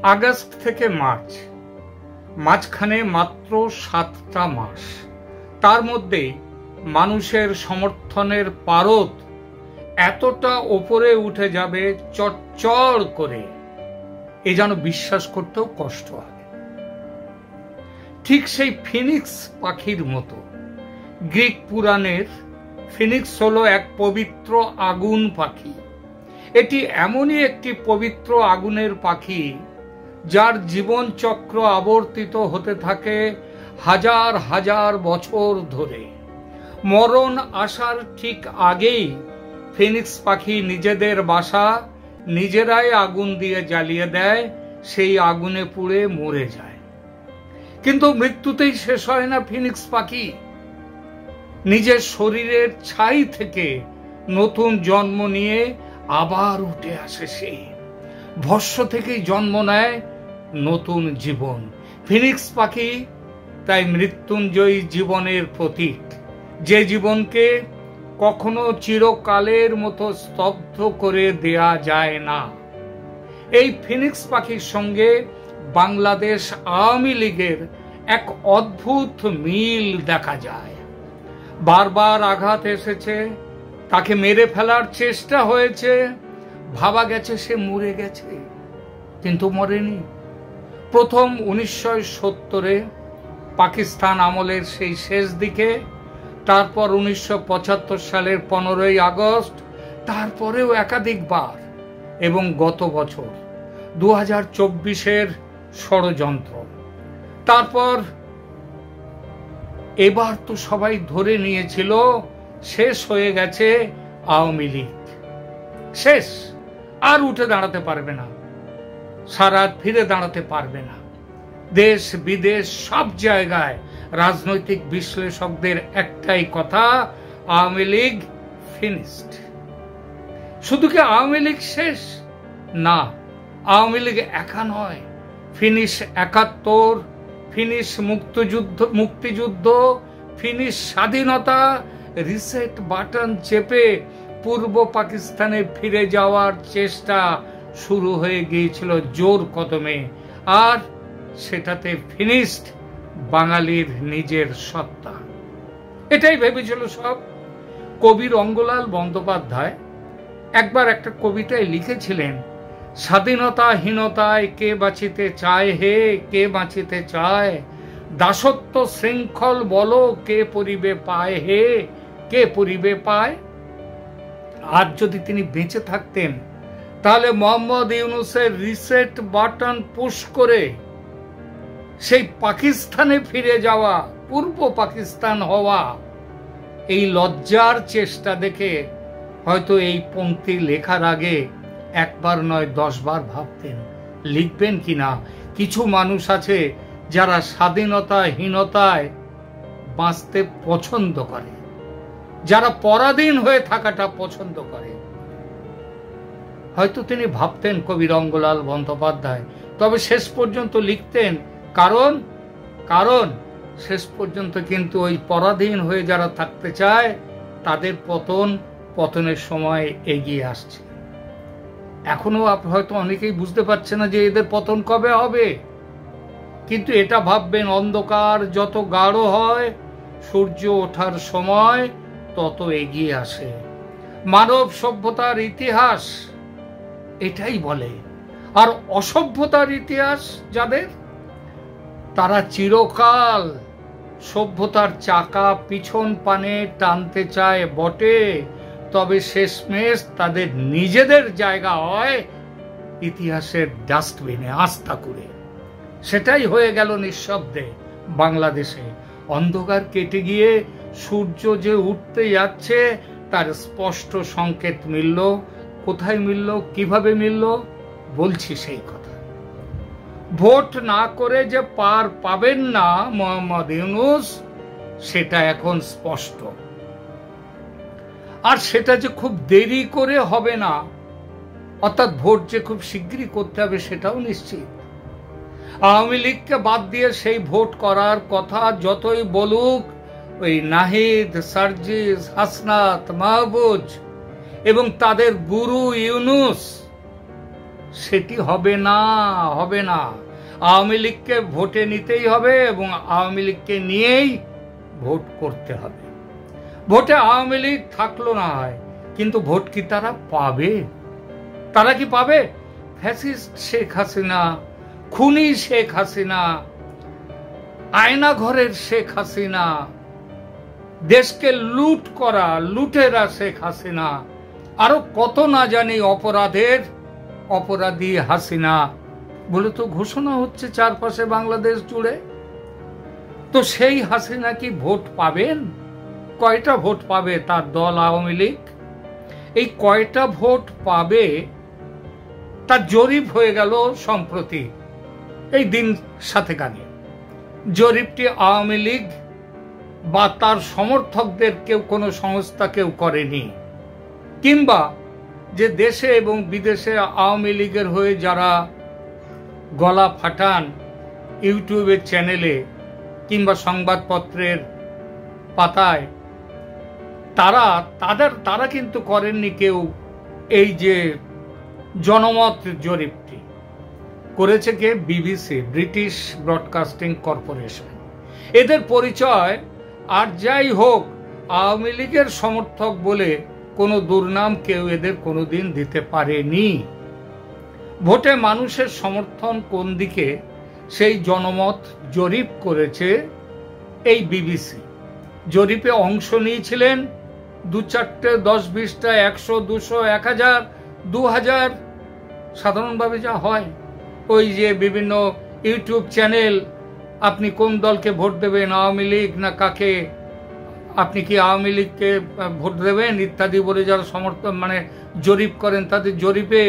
August থেকে March, মাঝখানে মাত্র 7টা মাস। তার মধ্যে মানুষের সমর্থনের পারদ এতটা ওপরে উঠে যাবে চটচড় করে, এ যেন বিশ্বাস করতেও কষ্ট হয়। ঠিক সেই ফিনিক্স পাখির মতো। গ্রিক পুরাণের ফিনিক্স হলো এক পবিত্র আগুন পাখি। এটি এমনই একটি পবিত্র আগুনের পাখি যার জীবন চক্র আবর্তিত হতে থাকে হাজার হাজার বছর ধরে। মরণ আসার ঠিক আগেই ফিনিক্স পাখি নিজেদের বাসা নিজেরাই আগুন দিয়ে জ্বালিয়ে দেয়, সেই আগুনে পুড়ে মরে যায়। কিন্তু মৃত্যুতেই শেষ হয় না ফিনিক্স পাখি। নিজের শরীরের ছাই থেকে নতুন জন্ম নিয়ে আবার উঠে আসে সে। ভস্ম থেকেই জন্ম নেয় নতুন জীবন। ফিনিক্স পাখি তাই মৃত্যুঞ্জয়ী জীবনের প্রতীক, যে জীবনকে কখনো চিরকালের মতো স্তব্ধ করে দেয়া যায় না। এই ফিনিক্স পাখির সঙ্গে বাংলাদেশ আওয়ামী লীগের এক অদ্ভুত মিল দেখা যায়। বারবার আঘাত এসেছে, তাকে মেরে ফেলার চেষ্টা হয়েছে, ভাবা গেছে সে মরে গেছে, কিন্তু মরেনি। প্রথম 1970-এ পাকিস্তান আমলের সেই শেষ দিকে, তারপর 1975 সালের 15ই আগস্ট, তারপরেও একাধিকবার, এবং গত বছর 2024-এর ষড়যন্ত্র। তারপর এবার তো সবাই ধরে নিয়েছিল শেষ হয়ে গেছে আওয়ামী লীগ, শেষ, আর উঠে দাঁড়াতে পারবে না, সারা ফিরে দাঁড়াতে পারবে না। দেশ বিদেশ সব জায়গায় রাজনৈতিক বিশ্লেষকদের একটাই কথা, আওয়ামী লীগ ফিনিশড। শুধু কি আওয়ামী লীগ শেষ? না, আওয়ামী লীগ একা নয়। ফিনিশ 71, ফিনিশ মুক্তিযুদ্ধ, ফিনিশ স্বাধীনতা, রিসেট বাটন চেপে পূর্ব পাকিস্তানে ফিরে যাওয়ার চেষ্টা শুরু হয়ে গিয়েছিল জোর কদমে, আর সেটাতে ফিনিশড বাঙালির নিজের সত্তা। এটাই ভেবেছিল সব। কবি রঙ্গলাল বন্দ্যোপাধ্যায় একবার একটা কবিতায় লিখেছিলেন, স্বাধীনতাহীনতায় কে বাঁচিতে চায় হে, কে বাঁচিতে চায়, দাসত্ব শৃঙ্খল বলো কে পরিবে পায় হে, কে পরিবে পায়। আজ যদি তিনি বেঁচে থাকতেন তাহলে মোহাম্মদ ইউনূসের রিসেট বাটন পুশ করে সেই পাকিস্তানে ফিরে যাওয়া, পূর্ব পাকিস্তান হওয়া, এই লজ্জার চেষ্টা দেখে হয়তো এই পংক্তি লেখার আগে একবার নয় 10 বার ভাবতেন লিখবেন কিনা। কিছু মানুষ আছে যারা স্বাধীনতাহীনতায় বাঁচতে পছন্দ করে, যারা পরাধীন হয়ে থাকাটা পছন্দ করে। হয়তো তিনি ভাবতেন কবি রঙ্গলাল বন্দ্যোপাধ্যায়, তবে শেষ পর্যন্ত লিখতেন, কারণ শেষ পর্যন্ত কিন্তু ওই পরাধীন হয়ে যারা থাকতে চায় তাদের পতনের সময় এগিয়ে আসছে। এখনো হয়তো অনেকেই বুঝতে পারছে না যে এদের পতন কবে হবে, কিন্তু এটা ভাববেন অন্ধকার যত গাঢ় হয় সূর্য ওঠার সময় তত এগিয়ে আসে। মানব সভ্যতার ইতিহাস এটাই বলে। আর অসভ্যতার ইতিহাস যাদের, তারা চিরকাল সভ্যতার চাকা পিছন পানে টানতে চায় বটে, তবে শেষমেশ তাদের নিজেদের জায়গা হয় ইতিহাসের ডাস্টবিনে আস্থা করে। সেটাই হয়ে গেল নিঃশব্দে বাংলাদেশে। অন্ধকার কেটে গিয়ে সূর্য যে উঠতে যাচ্ছে তার স্পষ্ট সংকেত মিলল। কোথায় মিলল, কিভাবে মিলল, বলছি সেই কথা। ভোট না করে যে পার পাবেন না মোহাম্মদ ইউনূস, সেটা এখন স্পষ্ট। আর সেটা যে খুব দেরি করে হবে না, অর্থাৎ ভোট যে খুব শিগগিরই করতে হবে সেটাও নিশ্চিত। আওয়ামী লীগকে বাদ দিয়ে সেই ভোট করার কথা যতই বলুক ওই নাহিদ, সার্জিস, হাসনাত, মাহফুজ এবং তাদের গুরু ইউনূস, সেটি হবে না, হবে না। আওয়ামী লীগকে ভোটে নিতেই হবে এবং আওয়ামী লীগকে নিয়েই ভোট করতে হবে। ভোটে আওয়ামী লীগ থাকলো না হয়, কিন্তু ভোট কি তারা পাবে? তারা কি পাবে? ফ্যাসিস্ট শেখ হাসিনা, খুনি শেখ হাসিনা, আয়না ঘরের শেখ হাসিনা, দেশকে লুট করা লুটেরা শেখ হাসিনা, আরো কত না জানি অপরাধী হাসিনা বলে তো ঘোষণা হচ্ছে চারপাশে বাংলাদেশ জুড়ে। তো সেই হাসিনা কি ভোট পাবেন? কয়টা ভোট পাবে তার দল আওয়ামী লীগ? এই কয়টা ভোট পাবে তার জরিপ হয়ে গেল সম্প্রতি, এই দিন সাথে কানে। জরিপটি আওয়ামী লীগ বা তার সমর্থকদের কেউ, কোনো সংস্থা কেউ করেনি, কিংবা যে দেশে এবং বিদেশে আওয়ামী লীগের হয়ে যারা গলা ফাটান ইউটিউবের চ্যানেলে কিংবা সংবাদপত্রের পাতায়, তারা কিন্তু করেননি কেউ। এই যে জনমত জরিপটি করেছে কে? BBC, British Broadcasting Corporation. এদের পরিচয় আর যাই হোক, আওয়ামী লীগের সমর্থক বলে কোনো দুর্নাম কেউ এদের কোনোদিন দিতে পারেনি। ভোটে মানুষের সমর্থন কোন দিকে সেই জনমত জরিপ করেছে এই বিবিসি। জরিপে অংশ নিয়েছিলেন 2-4টে, 10-20টা, 100, 200, 1000, 2000, সাধারণভাবে যা হয় ওই যে বিভিন্ন ইউটিউব চ্যানেল, আপনি কোন দলকে ভোট দেবেন, আওয়ামী লীগ না কাকে, আপনি কি আওয়ামী লীগকে ভোট দেবেন ইত্যাদি বলে যারা সমর্থন জরিপ করেন, তাদের জরিপে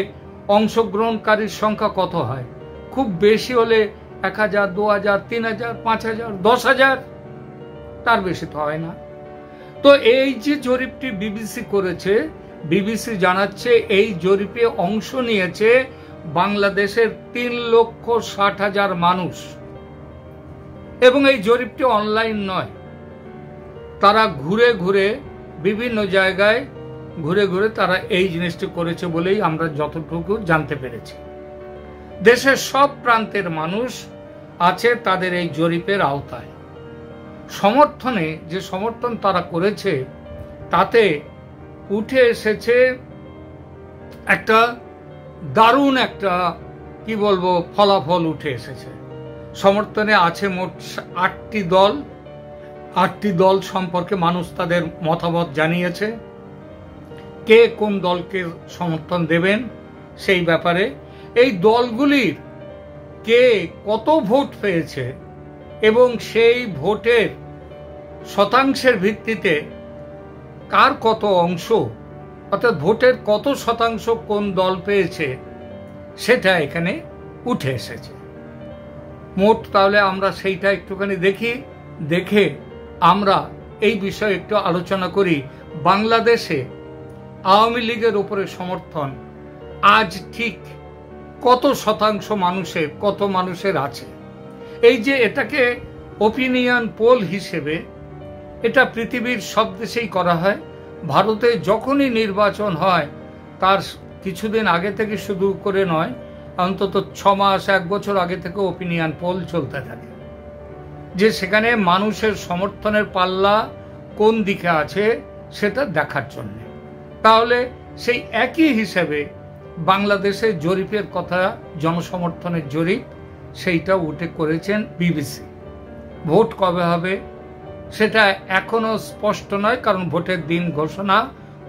অংশগ্রহণকারীর সংখ্যা কত হয়? খুব বেশি হলে 1000, 2000, 3000, 5000, 10000, তার বেশি তো হয় না। তো এই যে জরিপটি বিবিসি করেছে, বিবিসি জানাচ্ছে এই জরিপে অংশ নিয়েছে বাংলাদেশের 3,60,000 মানুষ, এবং এই জরিপটি অনলাইন নয়। তারা ঘুরে ঘুরে বিভিন্ন জায়গায় ঘুরে তারা এই জিনিসটি করেছে বলেই আমরা যতটুকু জানতে পেরেছি। দেশের সব প্রান্তের মানুষ আছে তাদের এই জরিপের আওতায়। সমর্থনে যে সমর্থন তারা করেছে তাতে উঠে এসেছে একটা দারুণ একটা কি বলবো ফলাফল উঠে এসেছে। সমর্থনে আছে মোট 8টি দল। 8টি দল সম্পর্কে মানুষ তাদের মতামত জানিয়েছে, কে কোন দলকে সমর্থন দেবেন সেই ব্যাপারে। এই দলগুলির কে কত ভোট পেয়েছে এবং সেই ভোটের শতাংশের ভিত্তিতে কার কত অংশ, অর্থাৎ ভোটের কত শতাংশ কোন দল পেয়েছে সেটা এখানে উঠে এসেছে। মোট তাহলে আমরা সেইটা একটুখানি দেখে আমরা এই বিষয়ে একটু আলোচনা করি। বাংলাদেশে আওয়ামী লীগের উপরে সমর্থন আজ ঠিক কত শতাংশ কত মানুষের আছে। এই যে এটাকে ওপিনিয়ন পোল হিসেবে এটা পৃথিবীর সব দেশেই করা হয়। ভারতে যখনই নির্বাচন হয় তার কিছুদিন আগে থেকে শুরু করে নয়, অন্তত 6 মাস 1 বছর আগে থেকে ওপিনিয়ন পোল চলতে থাকে, যে সেখানে মানুষের সমর্থনের পাল্লা কোন দিকে আছে সেটা দেখার জন্য। তাহলে সেই একই হিসেবে বাংলাদেশের জরিপের কথা, জনসমর্থনের জরিপ, সেইটা উঠে করেছেন বিবিসি। ভোট কবে হবে সেটা এখনো স্পষ্ট নয়, কারণ ভোটের দিন ঘোষণা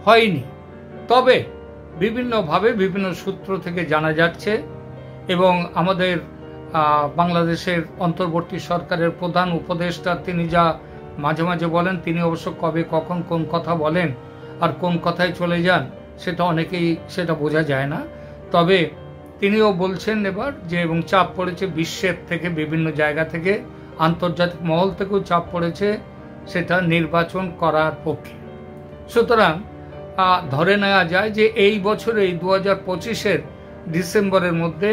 হয়নি। তবে বিভিন্নভাবে বিভিন্ন সূত্র থেকে জানা যাচ্ছে, এবং আমাদের বাংলাদেশের অন্তর্বর্তী সরকারের প্রধান উপদেষ্টা তিনি যা মাঝে মাঝে বলেন, তিনি অবশ্য কবে কখন কোন কথা বলেন আর কোন কথায় চলে যান সেটা অনেকেই সেটা বোঝা যায় না। তবে তিনিও বলছেন এবার যে, এবং চাপ পড়েছে বিশ্বের থেকে, বিভিন্ন জায়গা থেকে, আন্তর্জাতিক মহল থেকেও চাপ পড়েছে সেটা নির্বাচন করার পক্ষে। সুতরাং ধরে নেওয়া যায় যে এই বছরে, এই 2025-এর ডিসেম্বরের মধ্যে,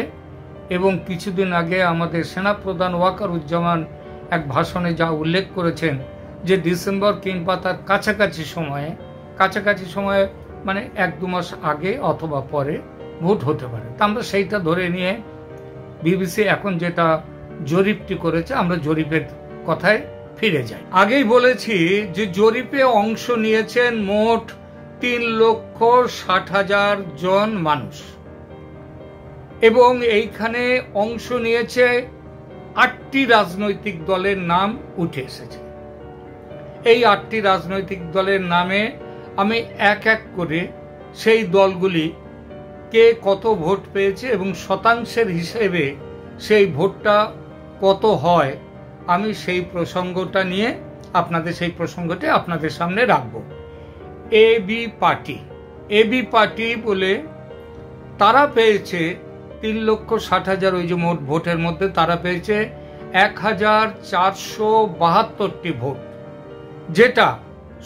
এবং কিছুদিন আগে আমাদের সেনাপ্রধান ওয়াকারুজ্জামান এক ভাষণে যা উল্লেখ করেছেন যে ডিসেম্বর কিংবা তার কাছাকাছি সময়ে 1-2 মাস আগে অথবা পরে ভোট হতে পারে। তা আমরা সেইটা ধরে নিয়ে বিবিসি এখন যেটা জরিপটি করেছে, আমরা জরিপের কথায় ফিরে যাই। আগেই বলেছি যে জরিপে অংশ নিয়েছেন মোট 3,60,000 জন মানুষ, এবং এইখানে অংশ নিয়েছে 8টি রাজনৈতিক দলের নাম উঠে এসেছে। এই 8টি রাজনৈতিক দলের নামে আমি এক এক করে সেই দলগুলি কে কত ভোট পেয়েছে এবং শতাংশের হিসেবে সেই ভোটটা কত হয়, আমি সেই প্রসঙ্গটা নিয়ে আপনাদের সামনে রাখব। এবি পার্টি বলে তারা পেয়েছে 3,60,000, ওই যে মোট ভোটের মধ্যে তারা পেয়েছে 1,472টি ভোট, যেটা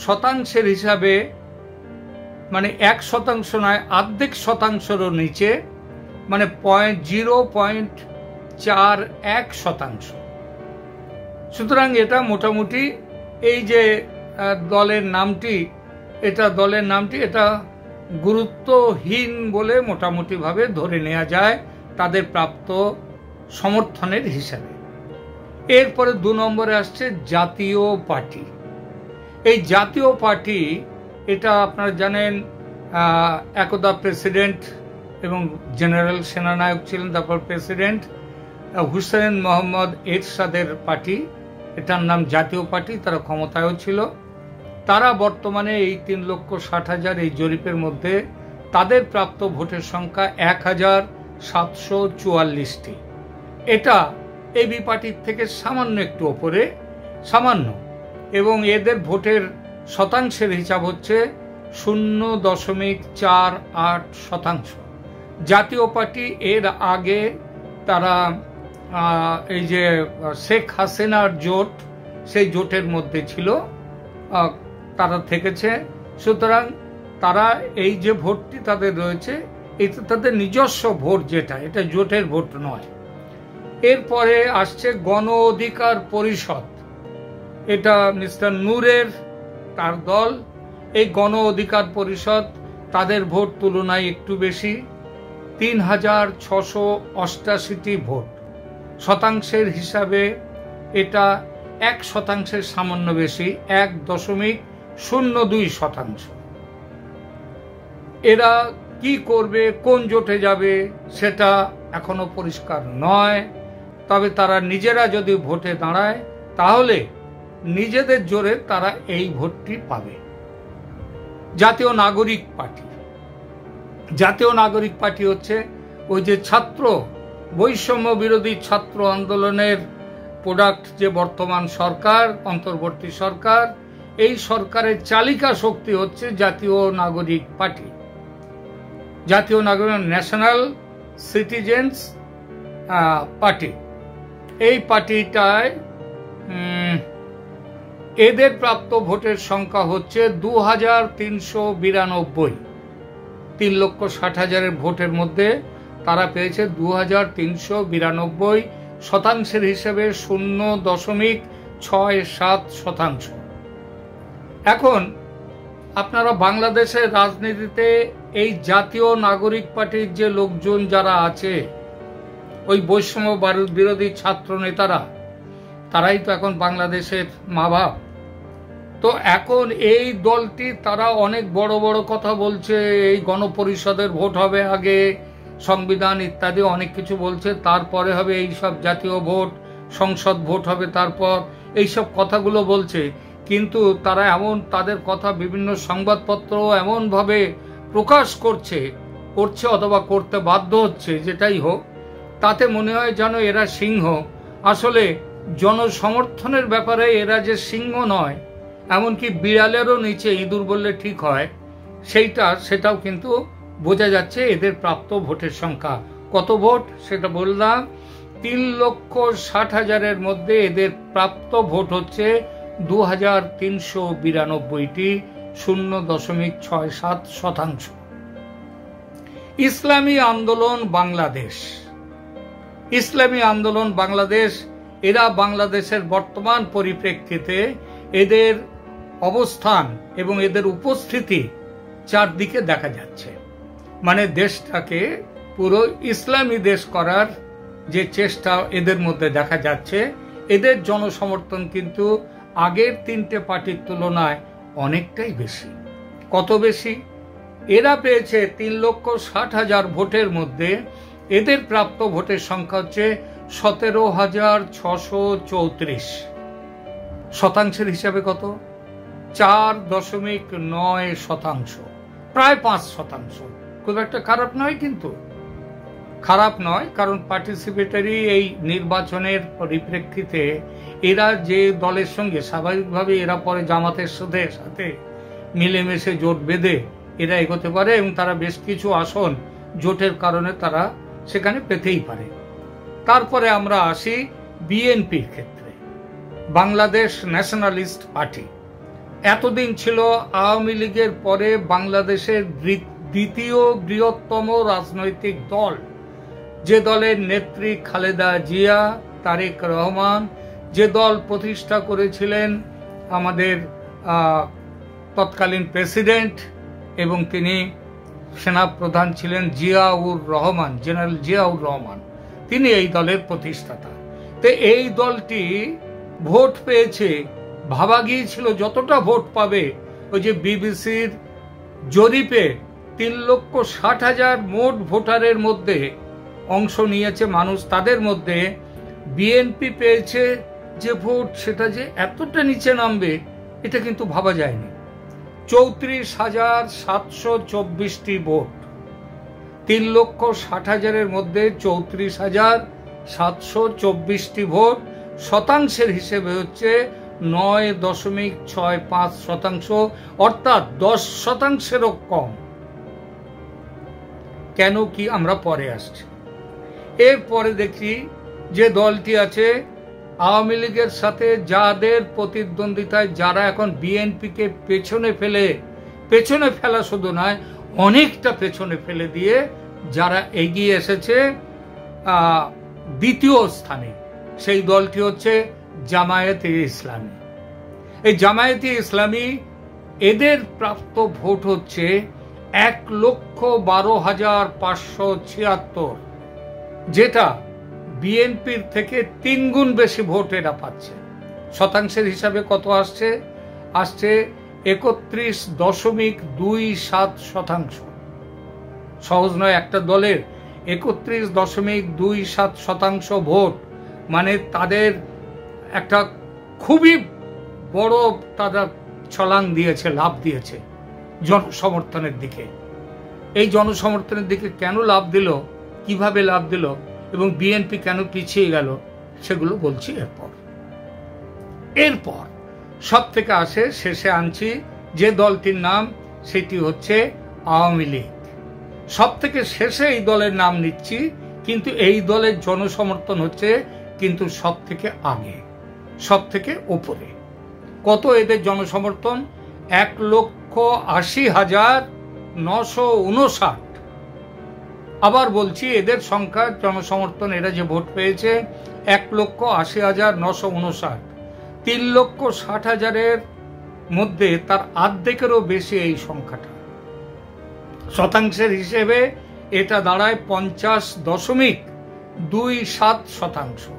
শতাংশের হিসাবে মানে 1% নয়, অর্ধেক শতাংশেরও নিচে, মানে 0.41%। সুতরাং এটা মোটামুটি এই যে দলের নামটি এটা গুরুত্বহীন বলে মোটামুটি ভাবে ধরে নেওয়া যায় তাদের প্রাপ্ত সমর্থনের হিসাবে। এরপরে 2 নম্বরে আসছে জাতীয় পার্টি। এই জাতীয় পার্টি এটা আপনারা জানেন একদা প্রেসিডেন্ট এবং জেনারেল সেনানায়ক ছিলেন, তারপর প্রেসিডেন্ট হুসেন মোহাম্মদ এরশাদের পার্টি, এটার নাম জাতীয় পার্টি। তারা ক্ষমতায়ও ছিল। তারা বর্তমানে এই 3,60,000 এই জরিপের মধ্যে তাদের প্রাপ্ত ভোটের সংখ্যা 1,744টি। এটা এবি পার্টির থেকে সামান্য একটু ওপরে, সামান্য, এবং এদের ভোটের শতাংশের হিসাব হচ্ছে 0.48%। জাতীয় পার্টি এর আগে তারা এই যে শেখ হাসিনার জোট, সেই জোটের মধ্যে ছিল, তারা থেকেছে। সুতরাং তারা এই যে ভোটটি তাদের রয়েছে, এটা তাদের নিজস্ব ভোট, যেটা এটা জোটের ভোট নয়। এরপরে আসছে গণ অধিকার পরিষদ, এটা মিস্টার নূরের তার দল। এই গণ অধিকার পরিষদ, তাদের ভোট তুলনায় একটু বেশি, 3,688টি ভোট। শতাংশের হিসাবে এটা 1%-এর সামান্য বেশি, 1.02%। এরা কি করবে, কোন জোটে যাবে, সেটা এখনো পরিষ্কার নয়। তবে তারা নিজেরা যদি ভোটে দাঁড়ায় তাহলে নিজেদের জোরে তারা এই ভোটটি পাবে। জাতীয় নাগরিক পার্টি হচ্ছে ওই যে ছাত্র বৈষম্য বিরোধী ছাত্র আন্দোলনের প্রোডাক্ট, যে বর্তমান সরকার, অন্তর্বর্তী সরকার, এই সরকারের চালিকা শক্তি হচ্ছে জাতীয় নাগরিক পার্টি। জাতীয় নাগরিক ন্যাশনাল সিটিজেন্স পার্টি, এই পার্টিটায় এদের প্রাপ্ত ভোটের সংখ্যা হচ্ছে 2,392। 3,60,000 ভোটের মধ্যে তারা পেয়েছে 2,392, শতাংশের হিসেবে 0.67%। এখন আপনারা বাংলাদেশের রাজনীতিতে এই জাতীয় নাগরিক পার্টির যে লোকজন যারা আছে, ওই বৈষম্য বিরোধী ছাত্র নেতারা, তারাই তো এখন বাংলাদেশের মা বাপ। তো এখন এই দলটি তারা অনেক বড় বড় কথা বলছে, এই গণপরিষদের ভোট হবে আগে, সংবিধান ইত্যাদি অনেক কিছু বলছে, তারপরে হবে এই সব জাতীয় ভোট, সংসদ ভোট হবে তারপর, এইসব কথাগুলো বলছে। কিন্তু তারা তাদের কথা বিভিন্ন সংবাদপত্র এমনভাবে প্রকাশ করছে অথবা করতে বাধ্য হচ্ছে, যেটাই হোক, তাতে মনে হয় যেন এরা সিংহ। আসলে জনসমর্থনের ব্যাপারে এরা যে সিংহ নয়, এমনকি বিড়ালেরও নিচে ইঁদুর বললে ঠিক হয়, সেটাও কিন্তু বোঝা যাচ্ছে এদের প্রাপ্ত ভোটের সংখ্যা। কত ভোট সেটা বললাম, 3,60,000-এর মধ্যে এদের প্রাপ্ত ভোট হচ্ছে 2,392টি, 0.67%। ইসলামী আন্দোলন বাংলাদেশ, এরা বাংলাদেশের বর্তমান পরিপ্রেক্ষিতে এদের অবস্থান এবং এদের উপস্থিতি চারদিকে দেখা যাচ্ছে। মানে দেশটাকে পুরো ইসলামী দেশ করার যে চেষ্টা এদের মধ্যে দেখা যাচ্ছে, এদের জনসমর্থন কিন্তু আগের তিনটে পার্টির তুলনায় অনেকটাই বেশি। কত বেশি? এরা পেয়েছে 3,60,000 ভোটের মধ্যে এদের প্রাপ্ত ভোটের সংখ্যা হচ্ছে 17,634। শতাংশের হিসাবে কত? 4.9%, প্রায় 5%। খুব একটা খারাপ নয়, কিন্তু খারাপ নয়, কারণ পার্টিসিপেটরি এই নির্বাচনের পরিপ্রেক্ষিতে এরা যে দলের সঙ্গে স্বাভাবিকভাবে এরা পরে জামাতের সাথে মিলেমিশে জোট বেঁধে এরা এগোতে পারে এবং তারা বেশ কিছু আসন জোটের কারণে তারা সেখানে পেতেই পারে। তারপরে আমরা আসি বিএনপির ক্ষেত্রে। বাংলাদেশ ন্যাশনালিস্ট পার্টি এতদিন ছিল আওয়ামী লীগের পরে বাংলাদেশের দ্বিতীয় বৃহত্তম রাজনৈতিক দল, যে দলের নেত্রী খালেদা জিয়া, তারেক রহমান, যে দল প্রতিষ্ঠা করেছিলেন আমাদের তৎকালীন প্রেসিডেন্ট এবং তিনি সেনাপ্রধান ছিলেন জিয়াউর রহমান, জেনারেল জিয়াউর রহমান, তিনি এই দলের প্রতিষ্ঠাতা। তো এই দলটি ভোট পেয়েছে, ভাবা গিয়েছিল যতটা ভোট পাবে, ওই যে বিবিসির জরিপে 3,60,000 মোট ভোটারের মধ্যে অংশ নিয়েছে মানুষ, তাদের মধ্যে বিএনপি পেয়েছে যে ভোট, সেটা যে এতটা নিচে নামবে এটা কিন্তু ভাবা যায়নি। 34,724টি ভোট, 3,60,000-এর মধ্যে 34,724টি ভোট, শতাংশের হিসেবে হচ্ছে 9.65%, অর্থাৎ 10%-এরও কম। কেন কি আমরা পরে আসছি। এরপরে দেখি যে দলটি আছে আওয়ামী লীগের সাথে যাদের প্রতিদ্বন্দ্বিতায়, যারা এখন বিএনপিকে পেছনে ফেলা শুধু নয়, অনেকটা পেছনে ফেলে দিয়ে যারা এগিয়ে এসেছে দ্বিতীয় স্থানে, সেই দলটি হচ্ছে জামায়াতে ইসলামী। এই জামায়াতে ইসলামী, এদের প্রাপ্ত ভোট হচ্ছে 1,12,576, যেটা বিএনপির থেকে 3 গুণ বেশি ভোট এরা পাচ্ছে। শতাংশের হিসাবে কত আসছে? 31.27%। সহজ নয়, একটা দলের 31.27% ভোট মানে তাদের একটা খুবই বড় তারা ছলাং দিয়েছে, লাভ দিয়েছে জনসমর্থনের দিকে। এই জনসমর্থনের দিকে কেন লাভ দিল, কিভাবে লাভ দিল এবং বিএনপি কেন পিছিয়ে গেল, সেগুলো বলছি এরপর সব থেকে আসে, শেষে আনছি যে দলটির নাম, সেটি হচ্ছে আওয়ামী লীগ। সব থেকে শেষে এই দলের নাম নিচ্ছি, কিন্তু এই দলের জনসমর্থন হচ্ছে কিন্তু সব থেকে আগে, সব থেকে উপরে। কত এদের জনসমর্থন? 1,80,959। আবার বলছি, এদের সংখ্যা জনসমর্থন, এরা যে ভোট পেয়েছে 1,80,959। 3,60,000-এর মধ্যে তার অর্ধেকেরও বেশি এই সংখ্যাটা। শতাংশের হিসেবে এটা দাঁড়ায় 50.27%।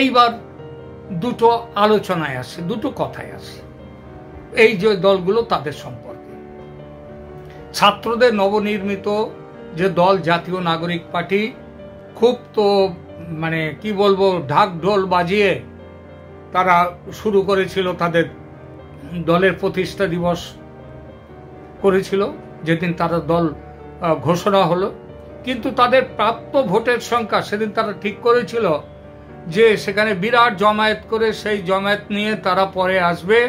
এইবার দুটো আলোচনায় আসে, দুটো কথায় আসে এই যে দলগুলো তাদের সম্পর্কে। ছাত্রদের নবনির্মিত যে দল জাতীয় নাগরিক পার্টি, খুব তো মানে কি বলবো, ঢাক ঢোল বাজিয়ে তারা শুরু করেছিল, তাদের দলের প্রতিষ্ঠা দিবস করেছিল যেদিন তারা দল ঘোষণা হলো। কিন্তু তাদের প্রাপ্ত ভোটের সংখ্যা সেদিন তারা ঠিক করেছিল যে সেখানে বিরাট জমায়েত করে, সেই জমায়েত নিয়ে তারা পরে আসবে,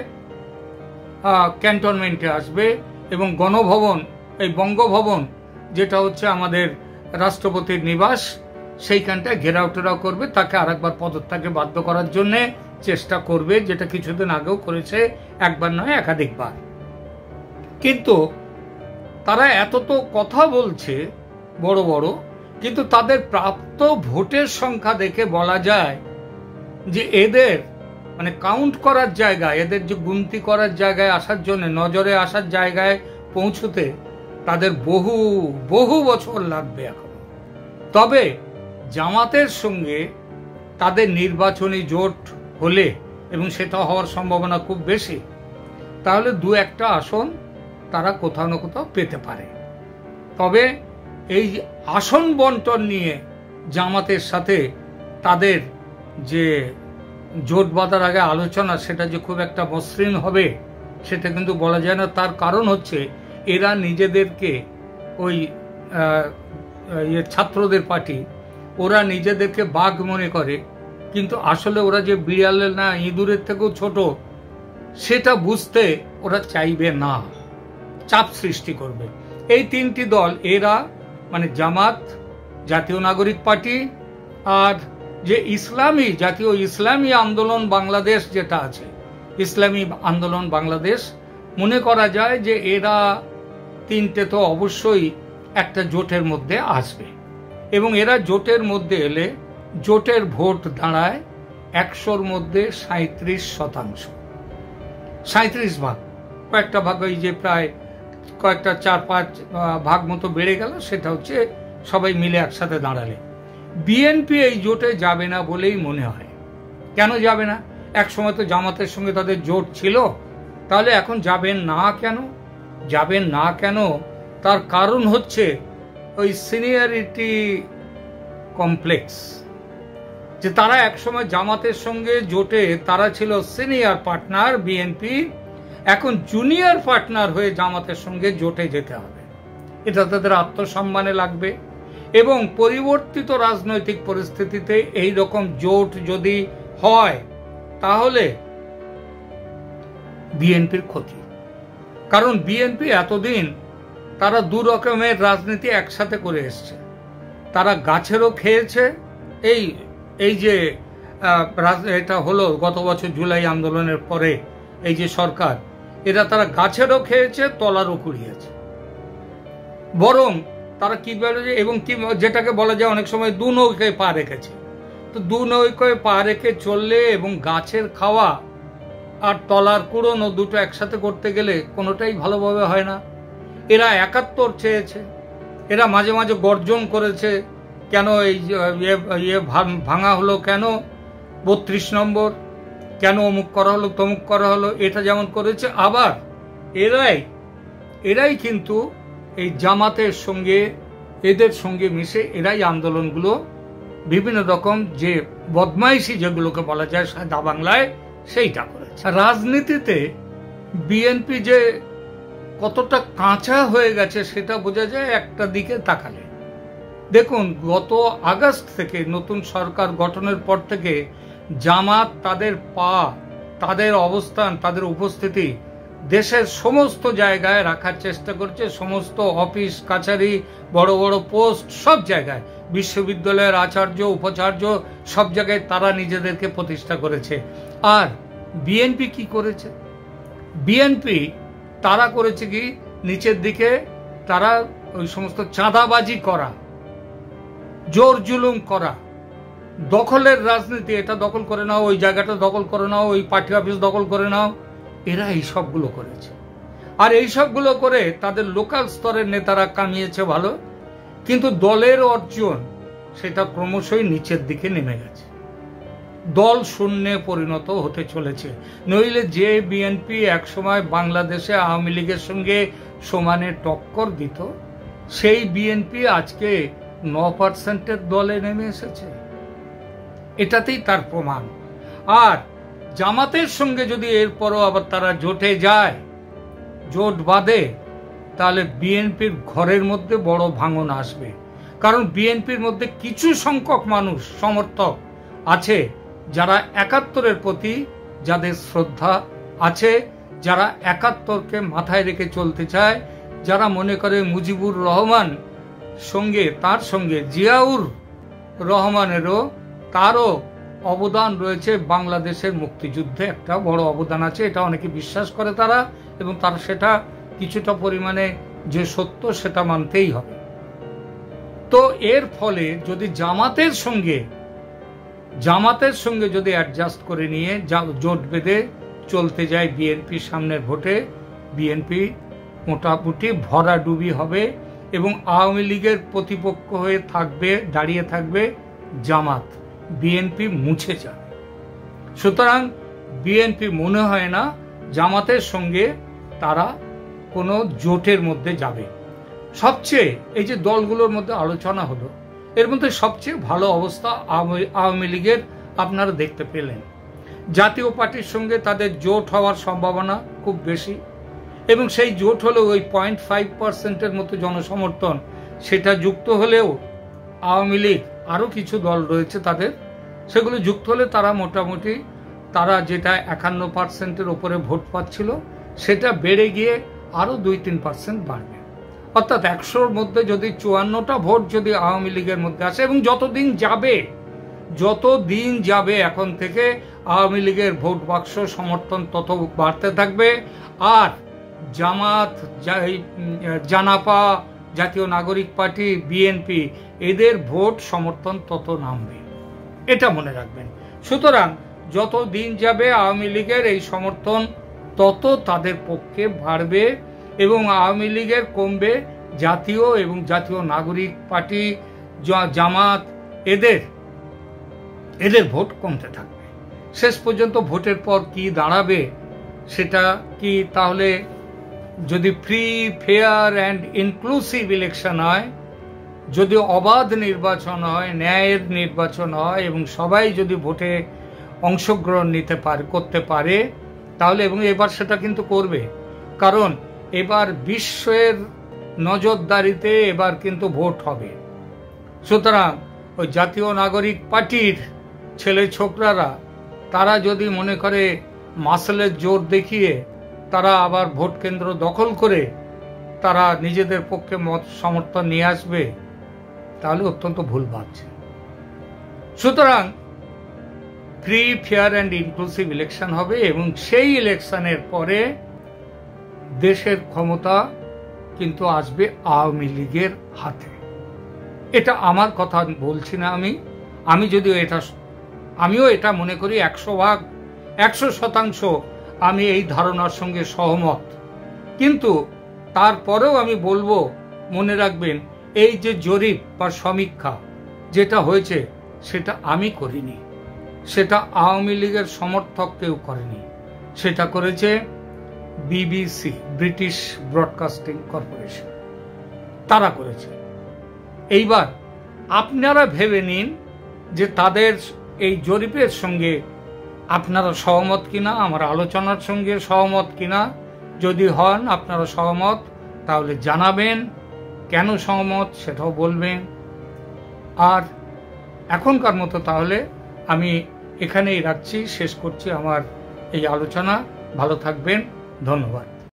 ক্যান্টনমেন্টে আসবে এবং গণভবন, এই বঙ্গভবন যেটা হচ্ছে আমাদের রাষ্ট্রপতির নিবাস, সেইখানটায় ঘেরাও টেরাও করবে, তাকে আরেকবার পদত্যাগে বাধ্য করার জন্য চেষ্টা করবে, যেটা কিছুদিন আগেও করেছে, একবার নয় একাধিকবার। কিন্তু তারা এত তো কথা বলছে বড় বড়, কিন্তু তাদের প্রাপ্ত ভোটের সংখ্যা দেখে বলা যায় যে এদের মানে কাউন্ট করার জায়গায়, এদের যে গুনতি করার জায়গায় আসার জন্য, নজরে আসার জায়গায় পৌঁছতে তাদের বহু বহু বছর লাগবে এখন। তবে জামাতের সঙ্গে তাদের নির্বাচনী জোট হলে, এবং সেটা হওয়ার সম্ভাবনা খুব বেশি, তাহলে দু একটা আসন তারা কোথাও না কোথাও পেতে পারে। তবে এই আসন বন্টন নিয়ে জামাতের সাথে তাদের যে জোট বাঁধার আগে আলোচনা, সেটা যে খুব একটা মসৃণ হবে সেটা কিন্তু বলা যায় না। তার কারণ হচ্ছে এরা নিজেদেরকে ওই ছাত্রদের পার্টি, ওরা নিজেদেরকে বাঘ মনে করে, কিন্তু আসলে ওরা যে বিড়ালের না ইঁদুরের থেকেও ছোট, সেটা বুঝতে ওরা চাইবে না, চাপ সৃষ্টি করবে। এই তিনটি দল, এরা মানে জামাত, জাতীয় নাগরিক পার্টি, আর যে ইসলামী জাতীয় ইসলামী আন্দোলন বাংলাদেশ যেটা আছে, ইসলামী আন্দোলন বাংলাদেশ, মনে করা যায় যে এরা তিনটে তো অবশ্যই একটা জোটের মধ্যে আসবে, এবং এরা জোটের মধ্যে এলে জোটের ভোট দাঁড়ায় 100-র মধ্যে 37%, 37 ভাগ। কয়েকটা ভাগ, ওই যে প্রায় কয়েকটা 4-5 ভাগ মতো বেড়ে গেল, সেটা হচ্ছে সবাই মিলে একসাথে দাঁড়ালে। বিএনপি এই জোটে যাবে না বলেই মনে হয়। কেন যাবে না? এক সময় তো জামাতের সঙ্গে তাদের জোট ছিল, তাহলে এখন যাবেন না কেন? যাবেন না কেন? তার কারণ হচ্ছে ওই সিনিয়রিটি কমপ্লেক্স, যে তারা একসময় জামাতের সঙ্গে জোটে তারা ছিল সিনিয়র পার্টনার বিএনপি, এখন জুনিয়র পার্টনার হয়ে জামাতের সঙ্গে জোটে যেতে হবে। এটা তাদের আত্মসম্মানে লাগবে, এবং পরিবর্তিত রাজনৈতিক পরিস্থিতিতে এই রকম জোট যদি হয় তাহলে বিএনপির ক্ষতি। কারণ বিএনপি এতদিন তারা দু রকমের রাজনীতি একসাথে করে এসছে। তারা গাছেরও খেয়েছে, এই যে এটা হলো গত বছর জুলাই আন্দোলনের পরে এই যে সরকার, তারা গাছেরও খেয়েছে, তলারও কুড়িয়েছে। বরং তারা কি বলে, এবং কি যেটাকে বলা যায় অনেক সময় দু নৌকায় পা রেখেছে। তো দু নৌকায় পা রেখে চললে এবং গাছের খাওয়া আর তলার কুড়োনো দুটো একসাথে করতে গেলে কোনোটাই ভালোভাবে হয় না। এরা 71 চেয়েছে, এরা মাঝে মাঝে গর্জন করেছে, কেন এই ভাঙা হলো, কেন 32 নম্বর, কেন অমুক করা হলো, তমুক করা হলো, এটা যেমন করেছে। আবার এরাই কিন্তু এই জামাতের সঙ্গে, এদের সঙ্গে মিশে এরাই আন্দোলনগুলো বিভিন্ন রকম যে বদমাইশি যেগুলোকে বলা যায় সাদা বাংলায়, সেইটা করেছে। রাজনীতিতে বিএনপি যে কতটা কাঁচা হয়ে গেছে সেটা বোঝা যায় একটা দিকে তাকালে। দেখুন, গত আগস্ট থেকে নতুন সরকার গঠনের পর থেকে জামাত তাদের অবস্থান, তাদের উপস্থিতি দেশের সমস্ত জায়গায় রাখার চেষ্টা করছে। সমস্ত অফিস কাছারি, বড় বড় পোস্ট, সব জায়গায়, বিশ্ববিদ্যালয়ের আচার্য, উপাচার্য, সব জায়গায় তারা নিজেদেরকে প্রতিষ্ঠা করেছে। আর বিএনপি কি করেছে? বিএনপি তারা করেছে কি, নিচের দিকে তারা ওই সমস্ত চাঁদাবাজি করা, জোর জুলুম করা, দখলের রাজনীতি, এটা দখল করে নাও, ওই জায়গাটা দখল করে নাও, ওই পার্টি অফিস দখল করে নাও, এরা এই সবগুলো করেছে। আর এই সবগুলো করে তাদের লোকাল স্তরের নেতারা কামিয়েছে ভালো, কিন্তু দলের অর্জন সেটা ক্রমশই নিচের দিকে নেমে গেছে, দল শূন্যে পরিণত হতে চলেছে। নইলে যে বিএনপি একসময় বাংলাদেশে আওয়ামী লীগের সঙ্গে সমানে টক্কর দিত, সেই বিএনপি আজকে 9% দলে নেমে এসেছে। এটাতেই তার প্রমাণ। আর জামাতের সঙ্গে যদি এরপরও আবার তারা জোটে যায়, জোট বাঁধে, তাহলে বিএনপির ঘরের মধ্যে বড় ভাঙন আসবে। কারণ বিএনপির মধ্যে কিছু সংখ্যক মানুষ, সমর্থক আছে যারা 71-এর প্রতি যাদের শ্রদ্ধা আছে, যারা 71-কে মাথায় রেখে চলতে চায়, যারা মনে করে মুজিবুর রহমান সঙ্গে, তার সঙ্গে জিয়াউর রহমানেরও তারও অবদান রয়েছে, বাংলাদেশের মুক্তিযুদ্ধে একটা বড় অবদান আছে, এটা অনেকে বিশ্বাস করে তারা, এবং তারা সেটা কিছুটা পরিমাণে যে সত্য সেটা মানতেই হবে। তো এর ফলে যদি জামাতের সঙ্গে যদি অ্যাডজাস্ট করে নিয়ে জোট বেঁধে চলতে যায় বিএনপির সামনের ভোটে, বিএনপি মোটামুটি ভরাডুবি হবে এবং আওয়ামী লীগের প্রতিপক্ষ হয়ে দাঁড়িয়ে থাকবে জামাত। বিএনপি মুছে যাবে। সুতরাং বিএনপি মনে হয় না জামাতের সঙ্গে তারা কোনো জোটের মধ্যে যাবে। সবচেয়ে এই যে দলগুলোর মধ্যে আলোচনা হলো, এর মধ্যে সবচেয়ে ভালো অবস্থা আওয়ামী লীগের আপনারা দেখতে পেলেন। জাতীয় পার্টির সঙ্গে তাদের জোট হওয়ার সম্ভাবনা খুব বেশি, এবং সেই জোট হলেও ওই 0.5% মতো জনসমর্থন, সেটা যুক্ত হলেও আওয়ামী লীগ আরও কিছু দল রয়েছে তাদের, সেগুলো যুক্ত হলে তারা মোটামুটি তারা যেটা 51% উপরে ভোট পাচ্ছিল সেটা বেড়ে গিয়ে আরও 2-3% বাড়বে। অর্থাৎ 100-র মধ্যে যদি 54টা ভোট যদি আওয়ামী লীগের মধ্যে আসে, এবং যতদিন যাবে এখন থেকে আওয়ামী লীগের ভোট বাক্স সমর্থন তত বাড়তে থাকবে, আর জামাত, জানাপা, জাতীয় নাগরিক পার্টি, বিএনপি এদের ভোট সমর্থন তত নামবে, এটা মনে রাখবেন। সুতরাং যত দিন যাবে আওয়ামী লীগের এই সমর্থন তত তাদের পক্ষে বাড়বে এবং আওয়ামী লীগের কমবে, জাতীয় এবং জাতীয় নাগরিক পার্টি, জামাত এদের ভোট কমতে থাকবে। শেষ পর্যন্ত ভোটের পর কি দাঁড়াবে সেটা কি, তাহলে যদি free, fair and inclusive election হয়, যদি অবাধ নির্বাচন হয়, ন্যায়ের নির্বাচন হয় এবং সবাই যদি ভোটে অংশগ্রহণ করতে পারে, তাহলে, এবং এবার সেটা কিন্তু করবে, কারণ এবার বিশ্বের নজরদারিতে এবার কিন্তু ভোট হবে। সুতরাং ওই জাতীয় নাগরিক পার্টির ছেলে ছোকরারা তারা যদি মনে করে মাসলের জোর দেখিয়ে তারা আবার ভোট কেন্দ্র দখল করে তারা নিজেদের পক্ষে মত সমর্থন নিয়ে আসবে, তাহলে অত্যন্ত ভুল ভাবছে। সুতরাং free, fair and inclusive election হবে এবং সেই ইলেকশনের পরে দেশের ক্ষমতা কিন্তু আসবে আওয়ামী লীগের হাতে। এটা আমার কথা বলছি না আমিও এটা মনে করি 100% আমি এই ধারণার সঙ্গে সহমত। কিন্তু তারপরেও আমি বলবো, মনে রাখবেন, এই যে জরিপ বা সমীক্ষা যেটা হয়েছে সেটা আমি করিনি, সেটা আওয়ামী লীগের সমর্থক কেউ করেনি, সেটা করেছে বিবিসি, ব্রিটিশ ব্রডকাস্টিং কর্পোরেশন, তারা করেছে। এইবার আপনারা ভেবে নিন যে তাদের এই জরিপের সঙ্গে আপনারা সহমত কিনা, আমার আলোচনার সঙ্গে সহমত কিনা। যদি হন আপনারা সহমত, তাহলে জানাবেন, কেন সহমত সেটাও বলবেন। আর এখনকার মতো তাহলে আমি এখানেই রাখছি, শেষ করছি আমার এই আলোচনা। ভালো থাকবেন, ধন্যবাদ।